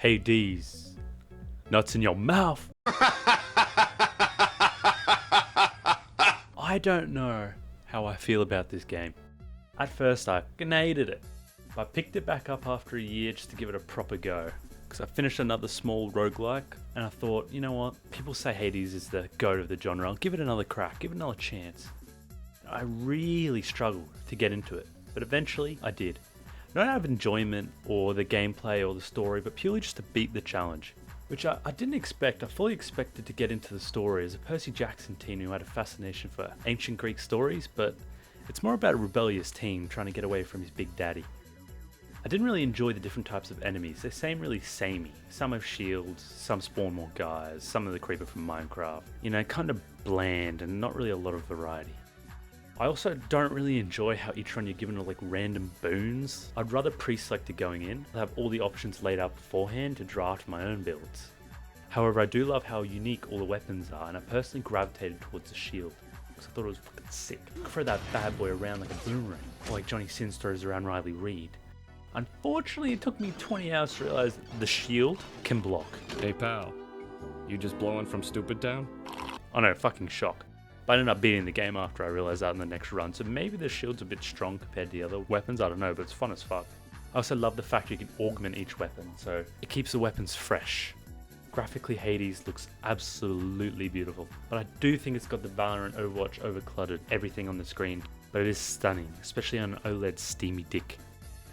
Hey D's, nuts in your mouth. I don't know how I feel about this game. At first I hated it. I picked it back up after a year just to give it a proper go. Because I finished another small roguelike and I thought, you know what, people say Hades is the goat of the genre, I'll give it another crack, give it another chance. I really struggled to get into it, but eventually I did. Not out of enjoyment or the gameplay or the story, but purely just to beat the challenge. Which I didn't expect. I fully expected to get into the story as a Percy Jackson teen who had a fascination for ancient Greek stories, but it's more about a rebellious teen trying to get away from his big daddy. I didn't really enjoy the different types of enemies. They seem really samey. Some have shields, some spawn more guys, some are the creeper from Minecraft. You know, kind of bland and not really a lot of variety. I also don't really enjoy how each run you're given are like random boons. I'd rather pre-select it going in. I have all the options laid out beforehand to draft my own builds. However, I do love how unique all the weapons are, and I personally gravitated towards the shield because I thought it was fucking sick. I throw that bad boy around like a boomerang, or like Johnny Sins throws around Riley Reid. Unfortunately, it took me 20 hours to realize the shield can block. Hey pal, you just blowing from Stupid Town? I know, fucking shock. But I ended up beating the game after I realised that in the next run, so maybe the shield's a bit strong compared to the other weapons, I don't know, but it's fun as fuck. I also love the fact you can augment each weapon, so it keeps the weapons fresh. Graphically, Hades looks absolutely beautiful, but I do think it's got the Valorant Overwatch overcluttered everything on the screen, but it is stunning, especially on an OLED steamy dick.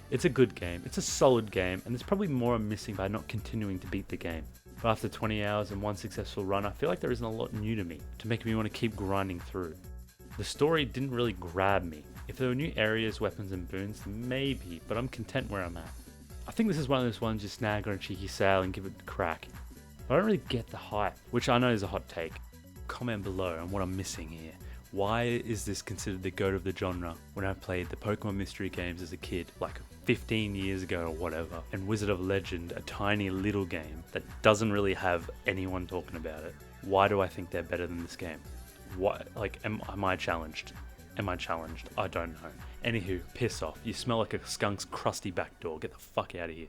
It's a good game, it's a solid game, and there's probably more I'm missing by not continuing to beat the game. But after 20 hours and one successful run, I feel like there isn't a lot new to me to make me want to keep grinding through. The story didn't really grab me. If there were new areas, weapons and boons, then maybe, but I'm content where I'm at. I think this is one of those ones you snag on a cheeky sale and give it a crack. But I don't really get the hype, which I know is a hot take. Comment below on what I'm missing here. Why is this considered the goat of the genre when I played the Pokemon mystery games as a kid, like 15 years ago or whatever, and Wizard of Legend, a tiny little game that doesn't really have anyone talking about it? Why do I think they're better than this game? Why, like, am I challenged? Am I challenged? I don't know. Anywho, piss off. You smell like a skunk's crusty back door. Get the fuck out of here.